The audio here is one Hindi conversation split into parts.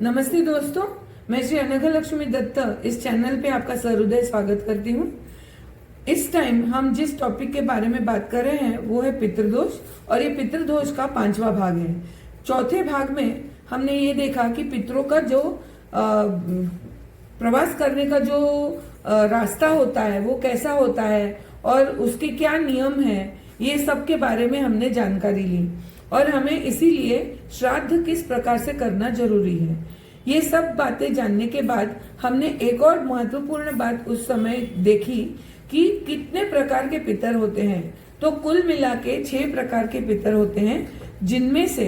नमस्ते दोस्तों, मैं श्री अनघा लक्ष्मी दत्त इस चैनल पे आपका सहृदय स्वागत करती हूँ। इस टाइम हम जिस टॉपिक के बारे में बात कर रहे हैं वो है पितृदोष, और ये पितृदोष का 5वां भाग है। चौथे भाग में हमने ये देखा कि पितरों का जो प्रवास करने का जो रास्ता होता है वो कैसा होता है और उसके क्या नियम है, ये सब के बारे में हमने जानकारी ली और हमें इसीलिए श्राद्ध किस प्रकार से करना जरूरी है। ये सब बातें जानने के बाद हमने एक और महत्वपूर्ण बात उस समय देखी कि कितने प्रकार के पितर होते हैं। तो कुल मिला के 6 प्रकार के पितर होते हैं, जिनमें से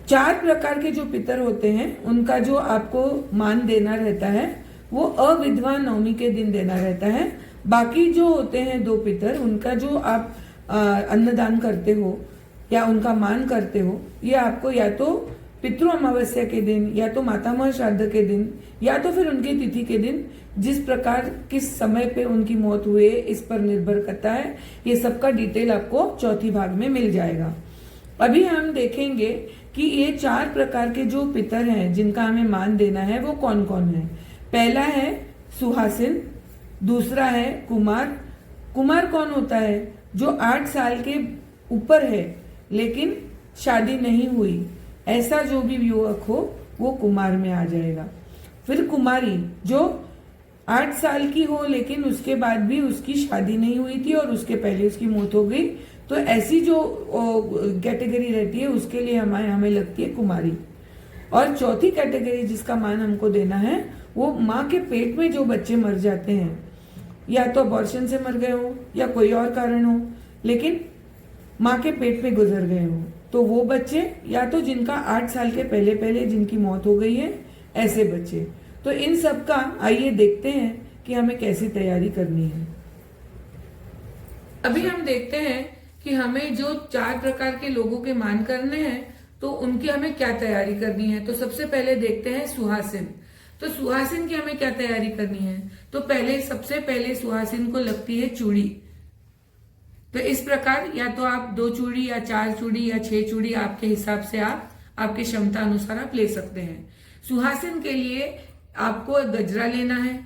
4 प्रकार के जो पितर होते हैं उनका जो आपको मान देना रहता है वो अविधवा नवमी के दिन देना रहता है। बाकी जो होते हैं 2 पितर, उनका जो आप अन्नदान करते हो या उनका मान करते हो, ये आपको या तो पितृ अमावस्या के दिन या तो मातामह श्राद्ध के दिन या तो फिर उनकी तिथि के दिन, जिस प्रकार किस समय पे उनकी मौत हुए इस पर निर्भर करता है। ये सबका डिटेल आपको चौथी भाग में मिल जाएगा। अभी हम देखेंगे कि ये 4 प्रकार के जो पितर हैं जिनका हमें मान देना है वो कौन कौन है। पहला है सुहासिन, दूसरा है कुमार। कुमार कौन होता है? जो 8 साल के ऊपर है लेकिन शादी नहीं हुई, ऐसा जो भी युवक हो वो कुमार में आ जाएगा। फिर कुमारी, जो 8 साल की हो लेकिन उसके बाद भी उसकी शादी नहीं हुई थी और उसके पहले उसकी मौत हो गई, तो ऐसी जो कैटेगरी रहती है उसके लिए हमें लगती है कुमारी। और चौथी कैटेगरी जिसका मान हमको देना है वो माँ के पेट में जो बच्चे मर जाते हैं, या तो अबॉर्शन से मर गए हो या कोई और कारण हो, लेकिन माँ के पेट में गुजर गए हो, तो वो बच्चे, या तो जिनका 8 साल के पहले पहले जिनकी मौत हो गई है, ऐसे बच्चे। तो इन सब का आइए देखते हैं कि हमें कैसी तैयारी करनी है। अभी हम देखते हैं कि हमें जो 4 प्रकार के लोगों के मान करने हैं तो उनकी हमें क्या तैयारी करनी है। तो सबसे पहले देखते हैं सुहासिन। तो सुहासिन की हमें क्या तैयारी करनी है? तो सबसे पहले सुहासिन को लगती है चूड़ी। तो इस प्रकार या तो आप 2 चूड़ी या 4 चूड़ी या 6 चूड़ी आपके हिसाब से आपकी क्षमता अनुसार आप ले सकते हैं। सुहासिन के लिए आपको गजरा लेना है,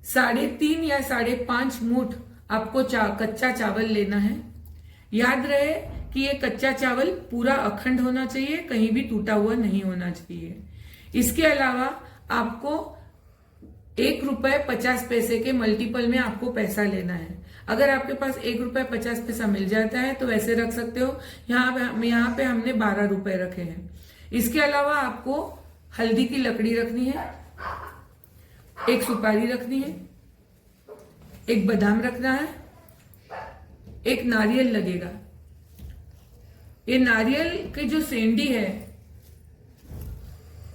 3.5 या 5.5 मुठ आपको कच्चा चावल लेना है। याद रहे कि ये कच्चा चावल पूरा अखंड होना चाहिए, कहीं भी टूटा हुआ नहीं होना चाहिए। इसके अलावा आपको 1 रुपए 50 पैसे के मल्टीपल में आपको पैसा लेना है। अगर आपके पास 1 रुपए 50 पैसा मिल जाता है तो वैसे रख सकते हो। यहाँ पे हमने 12 रुपए रखे हैं। इसके अलावा आपको हल्दी की लकड़ी रखनी है, 1 सुपारी रखनी है, 1 बादाम रखना है, 1 नारियल लगेगा। ये नारियल की जो सेंडी है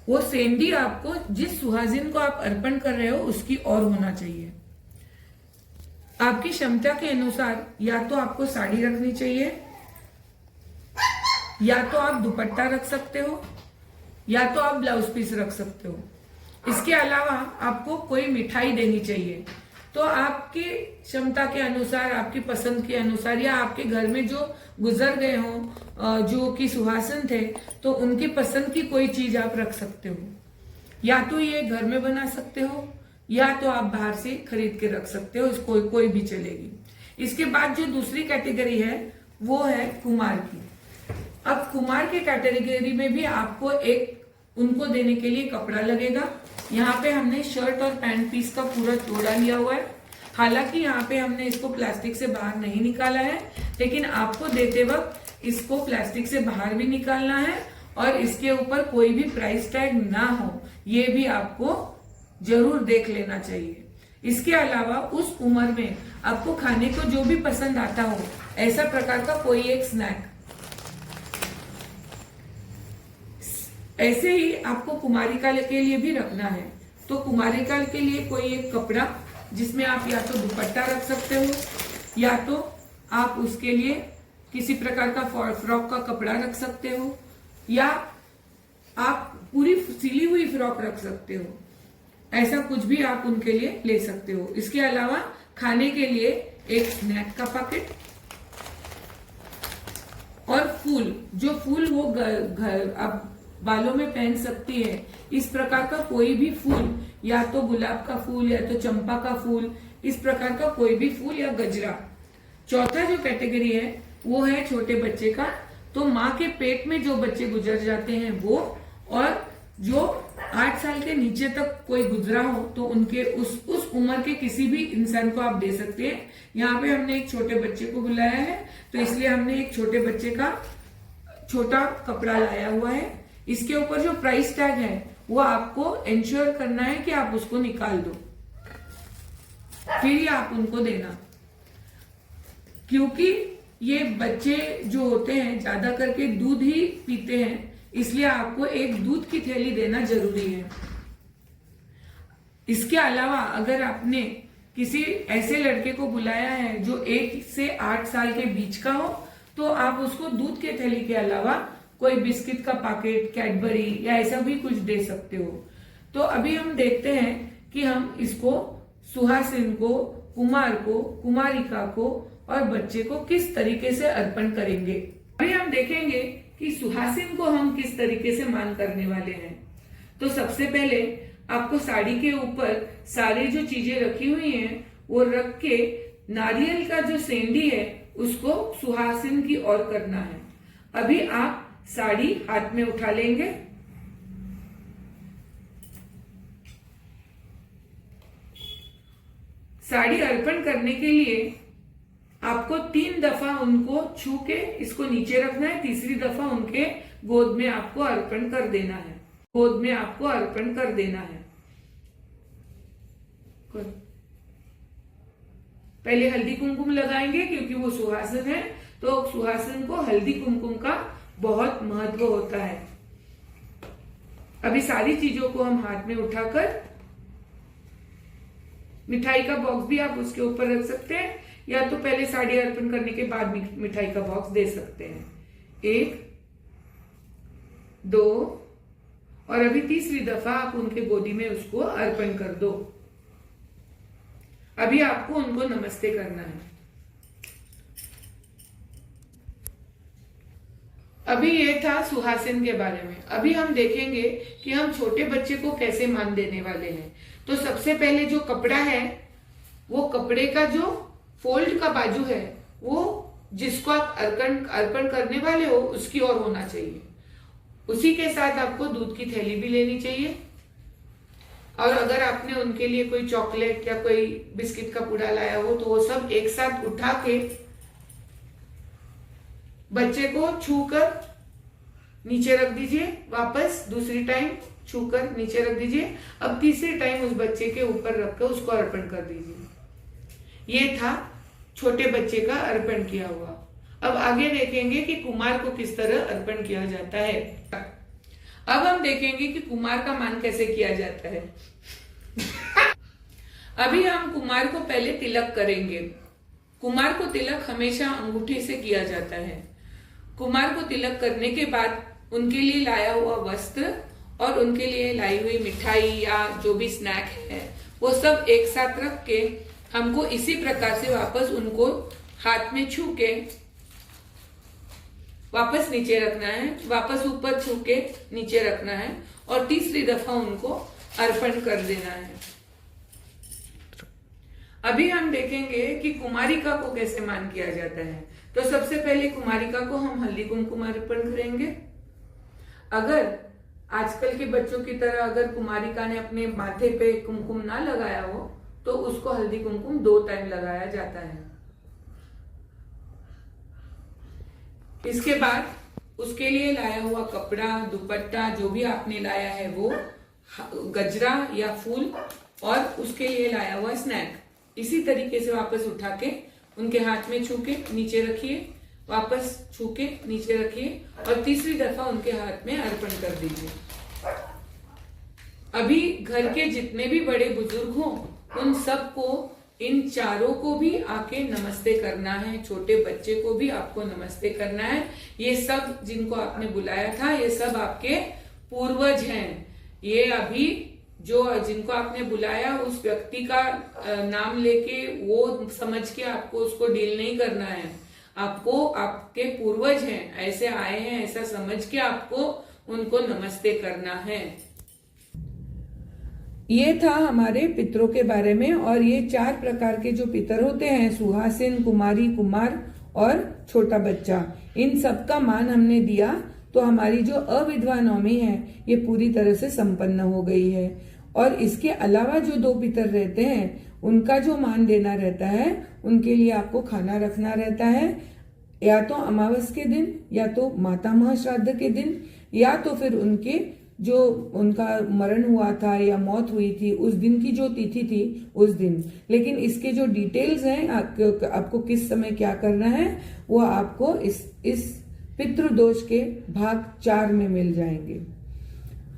वो सेंडी आपको जिस सुहासिन को आप अर्पण कर रहे हो उसकी और होना चाहिए। आपकी क्षमता के अनुसार या तो आपको साड़ी रखनी चाहिए, या तो आप दुपट्टा रख सकते हो, या तो आप ब्लाउज पीस रख सकते हो। इसके अलावा आपको कोई मिठाई देनी चाहिए। तो आपकी क्षमता के अनुसार, आपकी पसंद के अनुसार, या आपके घर में जो गुजर गए हो जो कि सुहासिन थे, तो उनकी पसंद की कोई चीज आप रख सकते हो। या तो ये घर में बना सकते हो या तो आप बाहर से खरीद के रख सकते हो, इसको कोई भी चलेगी। इसके बाद जो दूसरी कैटेगरी है वो है कुमार की। अब कुमार के कैटेगरी में भी आपको उनको देने के लिए कपड़ा लगेगा। यहाँ पे हमने शर्ट और पैंट पीस का पूरा जोड़ा लिया हुआ है। हालांकि यहाँ पे हमने इसको प्लास्टिक से बाहर नहीं निकाला है, लेकिन आपको देते वक्त इसको प्लास्टिक से बाहर भी निकालना है और इसके ऊपर कोई भी प्राइस टैग ना हो, ये भी आपको जरूर देख लेना चाहिए। इसके अलावा उस उम्र में आपको खाने को जो भी पसंद आता हो, ऐसा प्रकार का कोई एक स्नैक। ऐसे ही आपको कुमारिका के लिए भी रखना है। तो कुमारिका के लिए कोई एक कपड़ा जिसमें आप या तो दुपट्टा रख सकते हो, या तो आप उसके लिए किसी प्रकार का फ्रॉक का कपड़ा रख सकते हो, या आप पूरी सिली हुई फ्रॉक रख सकते हो। ऐसा कुछ भी आप उनके लिए ले सकते हो। इसके अलावा खाने के लिए एक स्नैक का पैकेट और फूल, जो फूल वो घर आप बालों में पहन सकती है, इस प्रकार का कोई भी फूल, या तो गुलाब का फूल या तो चंपा का फूल, इस प्रकार का कोई भी फूल या गजरा। चौथा जो कैटेगरी है वो है छोटे बच्चे का। तो माँ के पेट में जो बच्चे गुजर जाते हैं वो, और जो 8 साल के नीचे तक कोई गुजरा हो तो उनके उस उम्र के किसी भी इंसान को आप दे सकते हैं। यहाँ पे हमने एक छोटे बच्चे को बुलाया है, तो इसलिए हमने एक छोटे बच्चे का छोटा कपड़ा लाया हुआ है। इसके ऊपर जो प्राइस टैग है वो आपको इंश्योर करना है कि आप उसको निकाल दो, फिर ही आप उनको देना, क्योंकि ये बच्चे जो होते हैं ज्यादा करके दूध ही पीते हैं, इसलिए आपको एक दूध की थैली देना जरूरी है। इसके अलावा अगर आपने किसी ऐसे लड़के को बुलाया है जो 1 से 8 साल के बीच का हो, तो आप उसको दूध के थैली के अलावा कोई बिस्किट का पैकेट, कैडबरी या ऐसा भी कुछ दे सकते हो। तो अभी हम देखते हैं कि हम इसको सुहासिन को, कुमार को, कुमारिका को और बच्चे को किस तरीके से अर्पण करेंगे। अभी हम देखेंगे कि सुहासिन को हम किस तरीके से मान करने वाले हैं। तो सबसे पहले आपको साड़ी के ऊपर सारी जो चीजें रखी हुई हैं वो रख के नारियल का जो सेंडी है उसको सुहासिन की ओर करना है। अभी आप साड़ी हाथ में उठा लेंगे, साड़ी अर्पण करने के लिए आपको 3 दफा उनको छू के इसको नीचे रखना है, तीसरी दफा उनके गोद में आपको अर्पण कर देना है, गोद में आपको अर्पण कर देना है। पहले हल्दी कुमकुम लगाएंगे क्योंकि वो सुहासिन है, तो सुहासिन को हल्दी कुमकुम का बहुत महत्व होता है। अभी सारी चीजों को हम हाथ में उठाकर, मिठाई का बॉक्स भी आप उसके ऊपर रख सकते हैं, या तो पहले साड़ी अर्पण करने के बाद मिठाई का बॉक्स दे सकते हैं। 1, 2 और अभी तीसरी दफा आप उनके गोदी में उसको अर्पण कर दो। अभी आपको उनको नमस्ते करना है। अभी ये था सुहासिन के बारे में। अभी हम देखेंगे कि हम छोटे बच्चे को कैसे मान देने वाले हैं। तो सबसे पहले जो कपड़ा है, वो कपड़े का जो फोल्ड का बाजू है वो जिसको आप अर्पण करने वाले हो उसकी ओर होना चाहिए। उसी के साथ आपको दूध की थैली भी लेनी चाहिए, और अगर आपने उनके लिए कोई चॉकलेट या कोई बिस्किट का पूड़ा लाया हो तो वो सब एक साथ उठा के बच्चे को छूकर नीचे रख दीजिए, वापस दूसरी टाइम छूकर नीचे रख दीजिए। अब तीसरी टाइम उस बच्चे के ऊपर रखकर उसको अर्पण कर दीजिए। ये था छोटे बच्चे का अर्पण किया हुआ। अब आगे देखेंगे कि कुमार को किस तरह अर्पण किया जाता है। अब हम देखेंगे कि कुमार का मान कैसे किया जाता है। अभी हम कुमार को पहले तिलक करेंगे। कुमार को तिलक हमेशा अंगूठे से किया जाता है। कुमार को तिलक करने के बाद उनके लिए लाया हुआ वस्त्र और उनके लिए लाई हुई मिठाई या जो भी स्नैक है वो सब एक साथ रख के हमको इसी प्रकार से वापस उनको हाथ में छू के वापस नीचे रखना है, वापस ऊपर छू के नीचे रखना है, और तीसरी दफा उनको अर्पण कर देना है। अभी हम देखेंगे कि कुमारिका को कैसे मान किया जाता है। तो सबसे पहले कुमारिका को हम हल्दी कुमकुम अर्पण करेंगे। अगर आजकल के बच्चों की तरह अगर कुमारिका ने अपने माथे पे कुमकुम ना लगाया हो तो उसको हल्दी कुमकुम 2 टाइम लगाया जाता है। इसके बाद उसके लिए लाया हुआ कपड़ा, दुपट्टा, जो भी आपने लाया है वो, गजरा या फूल, और उसके लिए लाया हुआ स्नैक, इसी तरीके से वापस उठा के उनके हाथ में छू के नीचे रखिए, वापस छू के नीचे रखिए, और तीसरी दफा उनके हाथ में अर्पण कर दीजिए। अभी घर के जितने भी बड़े बुजुर्ग हों उन सबको, इन चारों को भी आके नमस्ते करना है। छोटे बच्चे को भी आपको नमस्ते करना है। ये सब जिनको आपने बुलाया था ये सब आपके पूर्वज हैं। ये अभी जो जिनको आपने बुलाया उस व्यक्ति का नाम लेके वो समझ के आपको उसको डील नहीं करना है। आपको आपके पूर्वज हैं, ऐसे आए हैं, ऐसा समझ के आपको उनको नमस्ते करना है। ये था हमारे पितरों के बारे में। और ये 4 प्रकार के जो पितर होते हैं, सुहासिन, कुमारी, कुमार और छोटा बच्चा, इन सब का मान हमने दिया तो हमारी जो अविधवा नवमी है ये पूरी तरह से संपन्न हो गई है। और इसके अलावा जो 2 पितर रहते हैं उनका जो मान देना रहता है, उनके लिए आपको खाना रखना रहता है, या तो अमावस के दिन, या तो मातामह श्राद्ध के दिन, या तो फिर उनके जो उनका मरण हुआ था या मौत हुई थी उस दिन की जो तिथि थी उस दिन। लेकिन इसके जो डिटेल्स हैं, आपको किस समय क्या करना है, वो आपको इस पितृदोष के भाग 4 में मिल जाएंगे।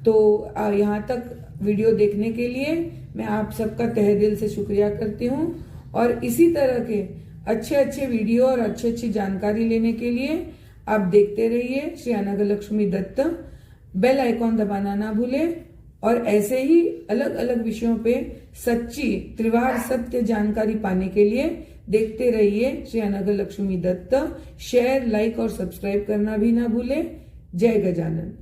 तो यहाँ तक वीडियो देखने के लिए मैं आप सबका तहे दिल से शुक्रिया करती हूँ। और इसी तरह के अच्छे अच्छे वीडियो और अच्छी अच्छी जानकारी लेने के लिए आप देखते रहिए श्री अनघलक्ष्मी दत्त। बेल आइकॉन दबाना ना भूलें। और ऐसे ही अलग अलग विषयों पे सच्ची त्रिवार सत्य जानकारी पाने के लिए देखते रहिए श्री अनघलक्ष्मी दत्त। शेयर, लाइक और सब्सक्राइब करना भी ना भूलें। जय गजानन।